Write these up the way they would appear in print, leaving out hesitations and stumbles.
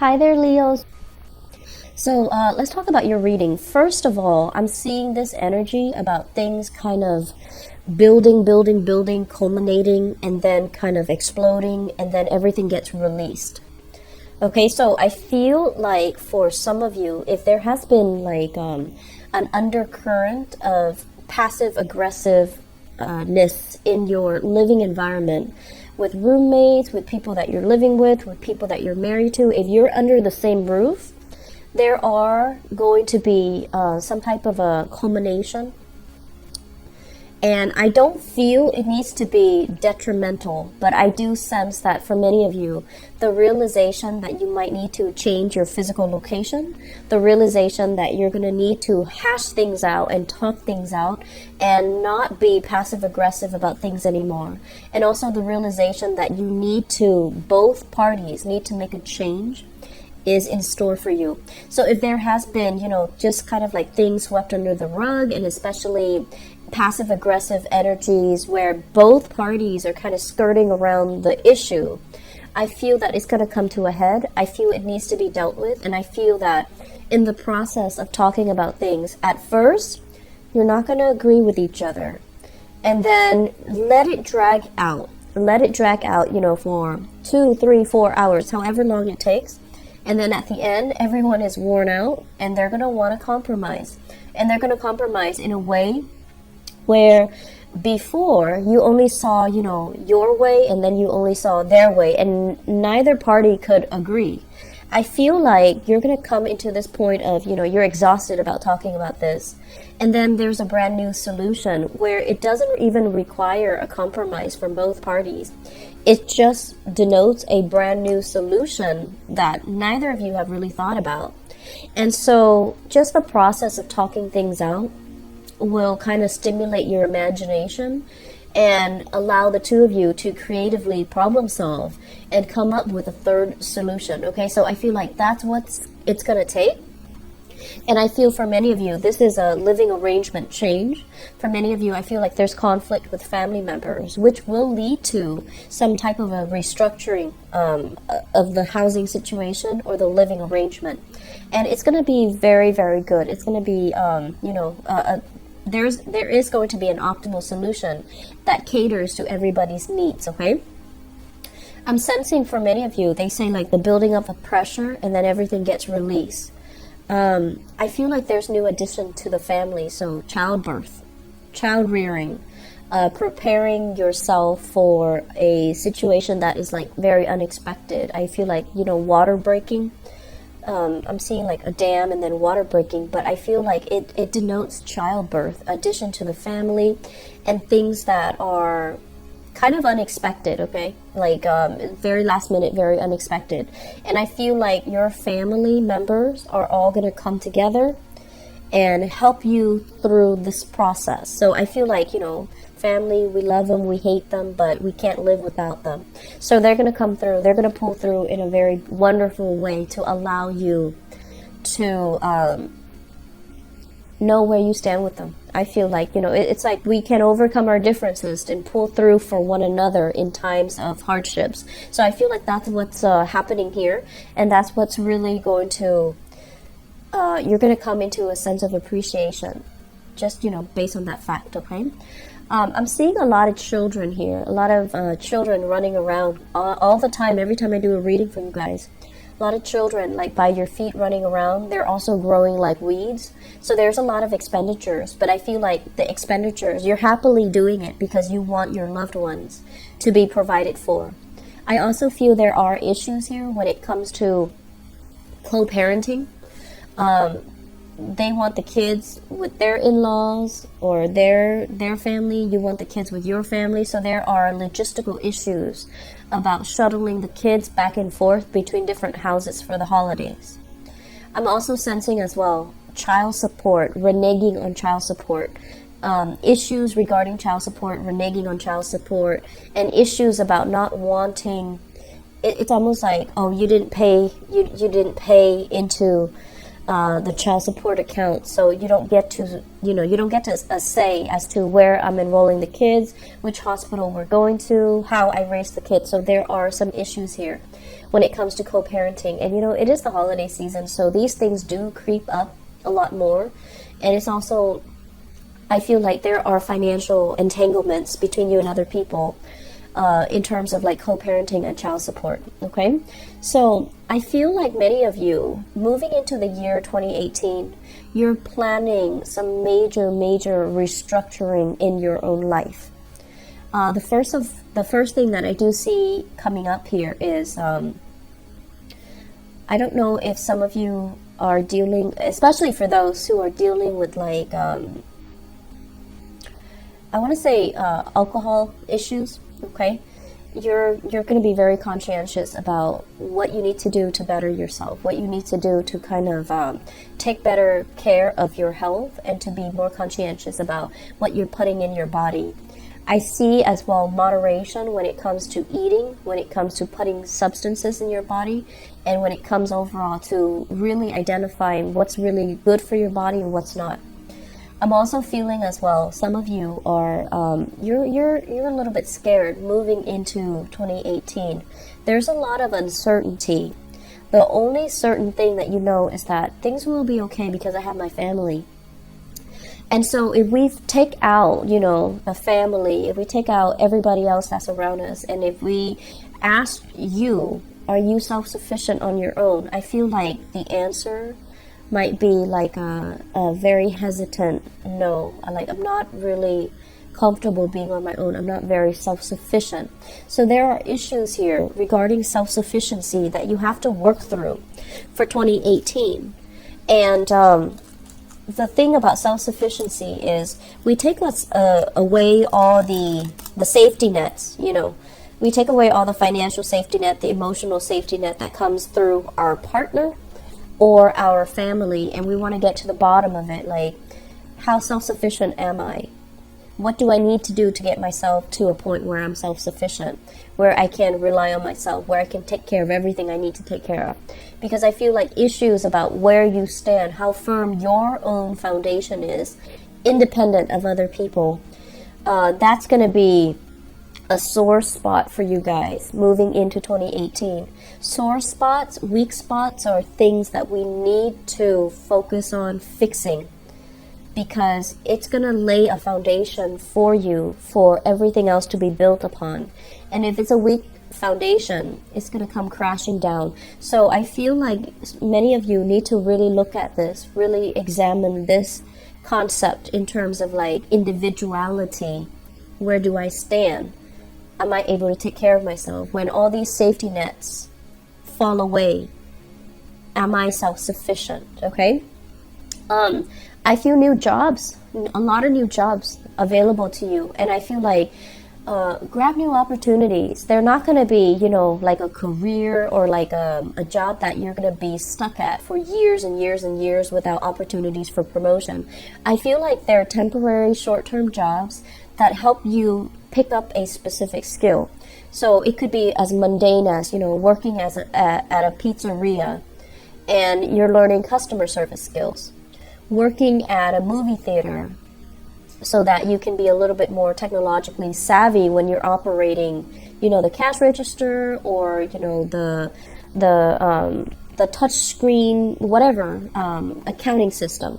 Hi there, Leos. So let's talk about your reading. First of all, I'm seeing this energy about things kind of building, culminating, and then kind of exploding, and then everything gets released. Okay, so I feel like for some of you, if there has been like an undercurrent of passive aggressiveness in your living environment, with roommates, with people that you're living with people that you're married to, if you're under the same roof, there are going to be some type of a culmination. And I don't feel it needs to be detrimental, but I do sense that for many of you, the realization that you might need to change your physical location, the realization that you're going to need to hash things out and talk things out and not be passive aggressive about things anymore. And also the realization that you need to, both parties need to make a change is in store for you. So if there has been, just kind of like things swept under the rug, and especially passive aggressive energies where both parties are kind of skirting around the issue, I feel that it's going to come to a head. I feel it needs to be dealt with, and I feel that in the process of talking about things, at first you're not going to agree with each other, and then let it drag out for 2, 3, 4 hours, however long it takes. And then at the end, everyone is worn out and they're going to want to compromise. And they're going to compromise in a way where before you only saw, your way, and then you only saw their way, and neither party could agree. I feel like you're going to come into this point of, you're exhausted about talking about this. And then there's a brand new solution where it doesn't even require a compromise from both parties. It just denotes a brand new solution that neither of you have really thought about. And so just the process of talking things out will kind of stimulate your imagination and allow the two of you to creatively problem solve and come up with a third solution. Okay, so I feel like that's what it's going to take. And I feel for many of you, this is a living arrangement change. For many of you, I feel like there's conflict with family members, which will lead to some type of a restructuring of the housing situation or the living arrangement. And it's going to be very, very good. It's going to be, there is going to be an optimal solution that caters to everybody's needs, okay? I'm sensing for many of you, they say like the building up of pressure and then everything gets released. I feel like there's new addition to the family, so childbirth, child rearing, preparing yourself for a situation that is like very unexpected. I feel like, water breaking. I'm seeing like a dam and then water breaking, but I feel like it denotes childbirth, addition to the family, and things that are kind of unexpected, okay? Like very last minute, very unexpected. And I feel like your family members are all going to come together and help you through this process. So I feel like, family, we love them, we hate them, but we can't live without them. So they're going to come through, they're going to pull through in a very wonderful way to allow you to know where you stand with them. I feel like, it's like we can overcome our differences and pull through for one another in times of hardships. So I feel like that's what's happening here, and that's what's really going to, you're going to come into a sense of appreciation, just, based on that fact, okay? I'm seeing a lot of children here, a lot of children running around all the time, every time I do a reading for you guys. A lot of children, like by your feet running around. They're also growing like weeds. So there's a lot of expenditures, but I feel like the expenditures, you're happily doing it because you want your loved ones to be provided for. I also feel there are issues here when it comes to co-parenting. They want the kids with their in-laws or their family. You want the kids with your family. So there are logistical issues about shuttling the kids back and forth between different houses for the holidays. I'm also sensing as well child support, reneging on child support, issues regarding child support, reneging on child support, and issues about not wanting. It's almost like, oh, you didn't pay into the child support account, so you don't get to, you don't get to a say as to where I'm enrolling the kids, which hospital we're going to, how I raise the kids. So there are some issues here when it comes to co-parenting. And it is the holiday season, so these things do creep up a lot more. And it's also, I feel like there are financial entanglements between you and other people in terms of like co-parenting and child support. Okay, so I feel like many of you moving into the year 2018, you're planning some major restructuring in your own life. The first thing that I do see coming up here is I don't know if some of you are dealing, especially for those who are dealing with like I want to say alcohol issues. Okay, you're going to be very conscientious about what you need to do to better yourself, what you need to do to kind of take better care of your health, and to be more conscientious about what you're putting in your body. I see as well moderation when it comes to eating, when it comes to putting substances in your body, and when it comes overall to really identifying what's really good for your body and what's not. I'm also feeling as well, some of you are, you're a little bit scared moving into 2018. There's a lot of uncertainty. The only certain thing that you know is that things will be okay because I have my family. And so if we take out, the family, if we take out everybody else that's around us, and if we ask you, are you self-sufficient on your own? I feel like the answer might be like a very hesitant no. Like, I'm not really comfortable being on my own. I'm not very self-sufficient. So there are issues here regarding self-sufficiency that you have to work through for 2018. And the thing about self-sufficiency is we take away all the safety nets, We take away all the financial safety net, the emotional safety net that comes through our partner or our family, and we want to get to the bottom of it. Like, how self-sufficient am I? What do I need to do to get myself to a point where I'm self-sufficient, where I can rely on myself, where I can take care of everything I need to take care of? Because I feel like issues about where you stand, how firm your own foundation is, independent of other people, that's going to be a sore spot for you guys moving into 2018. Sore spots, weak spots are things that we need to focus on fixing, because it's going to lay a foundation for you for everything else to be built upon. And if it's a weak foundation, it's going to come crashing down. So I feel like many of you need to really look at this, really examine this concept in terms of like individuality. Where do I stand? Am I able to take care of myself? When all these safety nets fall away, am I self-sufficient? Okay? I feel new jobs, a lot of new jobs available to you. And I feel like grab new opportunities. They're not going to be, like a career or like a job that you're going to be stuck at for years and years and years without opportunities for promotion. I feel like they're temporary, short-term jobs that help you pick up a specific skill. So it could be as mundane as, working at a pizzeria and you're learning customer service skills. Working at a movie theater so that you can be a little bit more technologically savvy when you're operating, the cash register or, the touch screen, whatever, accounting system.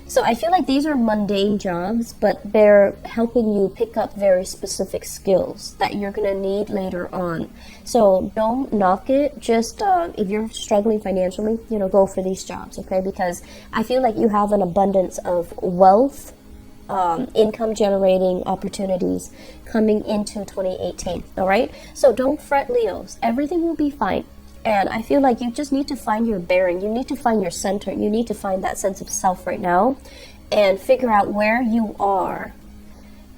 So I feel like these are mundane jobs, but they're helping you pick up very specific skills that you're going to need later on. So don't knock it. Just if you're struggling financially, go for these jobs, okay? Because I feel like you have an abundance of wealth, income generating opportunities coming into 2018, all right? So don't fret, Leos. Everything will be fine. And I feel like you just need to find your bearing. You need to find your center. You need to find that sense of self right now and figure out where you are.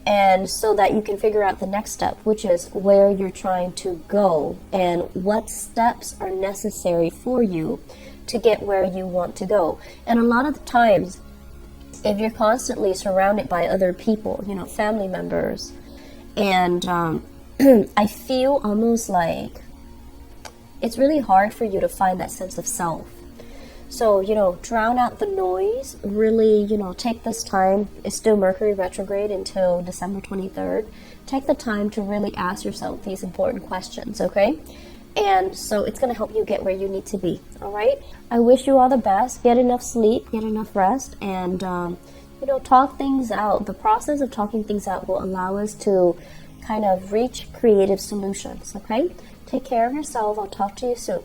And so that you can figure out the next step, which is where you're trying to go and what steps are necessary for you to get where you want to go. And a lot of the times, if you're constantly surrounded by other people, family members, and I feel almost like it's really hard for you to find that sense of self. So, drown out the noise. Really, take this time. It's still Mercury retrograde until December 23rd. Take the time to really ask yourself these important questions, okay? And so it's going to help you get where you need to be. All right. I wish you all the best. Get enough sleep, get enough rest, and, talk things out. The process of talking things out will allow us to kind of reach creative solutions. Okay. Take care of yourself. I'll talk to you soon.